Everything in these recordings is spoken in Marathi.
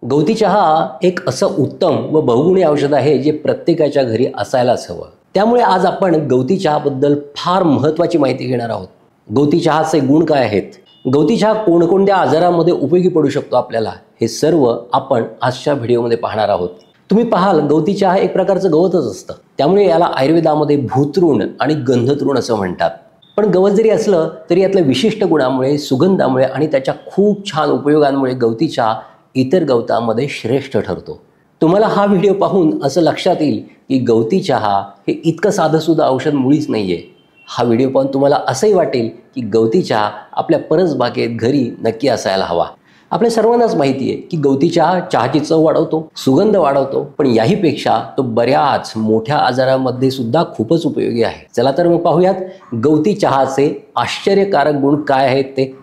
गवती चहा एक असं उत्तम व बहुगुणी औषध आहे जे प्रत्येकाच्या घरी असायलाच हवं। त्यामुळे आज आपण गवती चहाबद्दल फार महत्त्वाची माहिती घेणार आहोत। गवती चहाचे गुण काय आहेत, गवती चहा कोणकोणत्या आजारांमध्ये उपयोगी पडू शकतो आपल्याला, हे सर्व आपण आजच्या व्हिडिओमध्ये पाहणार आहोत। तुम्ही पाहाल गवती चहा एक प्रकारचं गवतच असतं, त्यामुळे याला आयुर्वेदामध्ये भूतृण आणि गंधतृण असं म्हणतात। पण गवत जरी असलं तरी यातल्या विशिष्ट गुणांमुळे, सुगंधामुळे आणि त्याच्या खूप छान उपयोगांमुळे गवती चहा इतर गवतांमध्ये श्रेष्ठ ठरतो। तुम्हाला हा व्हिडिओ पाहून असं लक्षात येईल की गवती चहा हे इतकं साधंसुद्धा औषध मुळीच नाहीये। हा व्हिडिओ पाहून तुम्हाला असंही वाटेल की गवती चहा आपल्या परसबागेत घरी नक्की असायला हवा। आपल्या सर्वांनाच माहिती आहे की गवती चहा चहाची चव वाढवतो, सुगंध वाढवतो, पण याहीपेक्षा तो बऱ्याच मोठ्या आजारांमध्ये सुद्धा खूपच उपयोगी आहे। चला तर मग पाहूयात गवती चहाचे आश्चर्यकारक गुण काय आहेत ते।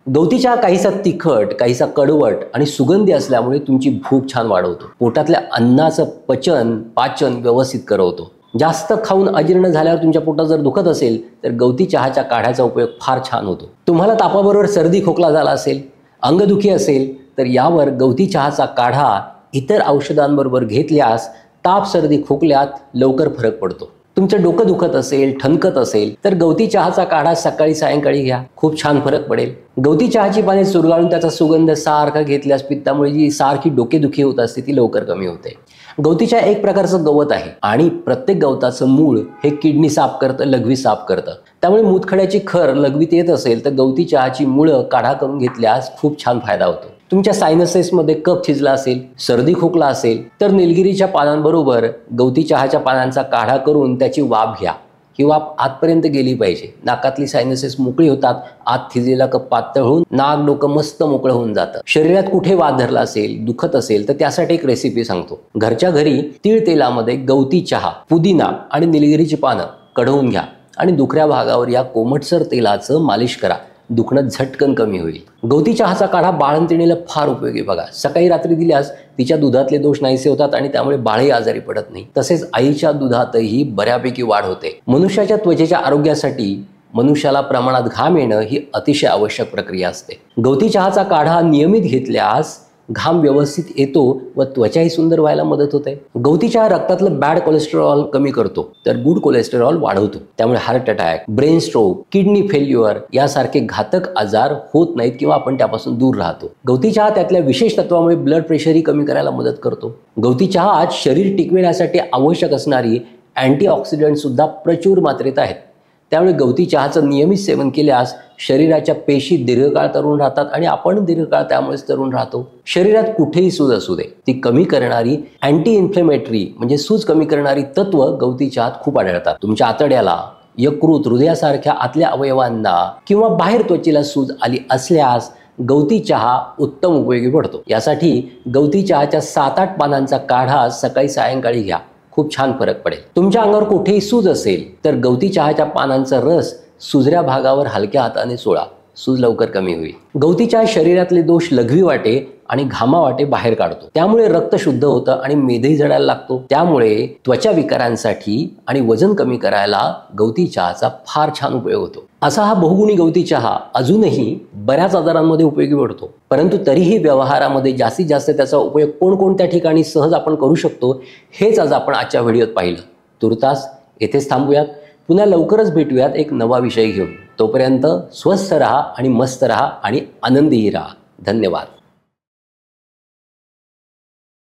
गवती चहा काहीसा तिखट, काहीसा कडवट आणि सुगंधी असल्यामुळे तुमची भूक छान वाढवतो। पोटातल्या अन्नाचं पाचन व्यवस्थित करवतो। जास्त खाऊन अजीर्ण झाल्यावर तुमच्या पोटात जर दुखत असेल तर गवती चहाच्या काढ्याचा उपयोग फार छान होतो। तुम्हाला तापाबरोबर सर्दी खोकला झाला असेल, अंगदुखी असेल तर यावर गवती चहाचा काढा इतर औषधांबरोबर घेतल्यास ताप सर्दी खोकल्यात लवकर फरक पडतो। तुमचं डोकं दुखत असेल, ठणकत असेल तर गवती चहाचा काढा सकाळी सायंकाळी घ्या, खूप छान फरक पडेल। गवती चहाची पाने चुरगाळून त्याचा सुगंध सारखा घेतल्यास पित्तामुळे जी सारखी डोकेदुखी होत असते ती लवकर कमी होते। गवती चहा एक प्रकारचं गवत आहे आणि प्रत्येक गवताचं मूळ हे किडनी साफ करतं, लघवी साफ करतं। त्यामुळे मूतखड्याची खर लघवीत येत असेल तर गवती चहाची मुळं काढा करून घेतल्यास खूप छान फायदा होतो। तुमच्या सायनसेसमध्ये कफ थिजला असेल, सर्दी खोकला असेल तर निलगिरीच्या पानांबरोबर गवती चहाच्या पानांचा काढा करून त्याची वाफ घ्या। ही वाफ आतपर्यंत गेली पाहिजे। नाकातली सायनसेस मोकळी होतात, आत थिजलेला कफ पातळ होऊन नाक डोकं मस्त मोकळं होऊन जातं। शरीरात कुठे वात धरला असेल, दुखत असेल तर त्यासाठी एक रेसिपी सांगतो। घरच्या घरी तीळ तेलामध्ये गवती चहा, पुदिना आणि निलगिरीची पानं कढवून घ्या आणि दुखऱ्या भागावर या कोमटसर तेलाचं मालिश करा। दुखणं झटकन कमी होईल। गवती चहाचा काढा बाळंतिणीला फार उपयोगी बघा। सकाळी रात्री दिल्यास तिच्या दुधातले दोष नाहीसे होतात आणि त्यामुळे बाळही आजारी पडत नाही। तसेच आईच्या दुधातही बऱ्यापैकी वाढ होते। मनुष्याच्या त्वचेच्या आरोग्यासाठी मनुष्याला प्रमाणात घाम येणं ही अतिशय आवश्यक प्रक्रिया असते। गवती चहाचा काढा नियमित घेतल्यास घाम व्यवस्थित येतो व त्वचाही सुंदर व्हायला मदत होते। गवती चहा रक्तातलं बॅड कोलेस्टेरॉल कमी करतो तर गुड कोलेस्टेरॉल वाढवतो। त्यामुळे heart attack, brain stroke, kidney failure यासारखे घातक आजार होत नाहीत किंवा आपण त्यापासून दूर राहतो। गवती चहा त्यातल्या विशेष तत्वामुळे ब्लड प्रेशरही कमी करायला मदत करतो। गवती चहात शरीर टिकविण्यासाठी आवश्यक असणारी अँटीऑक्सिडंट सुद्धा प्रचूर मात्रेत आहेत। त्यामुळे गवती चहाचं नियमित सेवन केल्यास शरीराच्या पेशी दीर्घकाळ तरुण राहतात आणि आपण दीर्घकाळ त्यामुळेच तरुण राहतो। शरीरात कुठेही सूज असू दे ती कमी करणारी अँटी इन्फ्लेमेटरी म्हणजे सूज कमी करणारी तत्व गवती चहात खूप आढळतात। तुमच्या आतड्याला, यकृत, हृदयासारख्या आतल्या अवयवांना किंवा बाहेर त्वचेला सूज आली असल्यास गवती चहा उत्तम उपयोगी पडतो। यासाठी गवती चहाच्या 7-8 पानांचा काढा सकाळी सायंकाळी घ्या, खूप छान फरक पडेल। तुमच्या अंगावर कुठेही सूज असेल तर गवती चहाच्या पानांचा रस सुजऱ्या भागावर हलक्या हाताने चोळा, सूज लवकर कमी होईल। गवती चहा शरीरातले दोष लघवी वाटे आणि घामा वाटे बाहेर काढतो। त्यामुळे रक्त शुद्ध होतं आणि मेदही जळायला लागतो। त्यामुळे त्वचा विकारांसाठी आणि वजन कमी करायला गवती चहाचा फार छान उपयोग होतो। असा हा बहुगुणी गवती चहा अजूनही बऱ्याच आजारांमध्ये उपयोगी पडतो, परंतु तरीही व्यवहारामध्ये जास्तीत जास्त त्याचा उपयोग कोणकोणत्या ठिकाणी सहज आपण करू शकतो हेच आज आपण आजच्या व्हिडिओत पाहिलं। तुर्तास येथेच थांबूयात, पुन्हा लवकरच भेटूयात एक नवा विषय घेऊन। तोपर्यंत स्वस्थ रहा आणि मस्त रहा आणि आनंदीही रहा। धन्यवाद।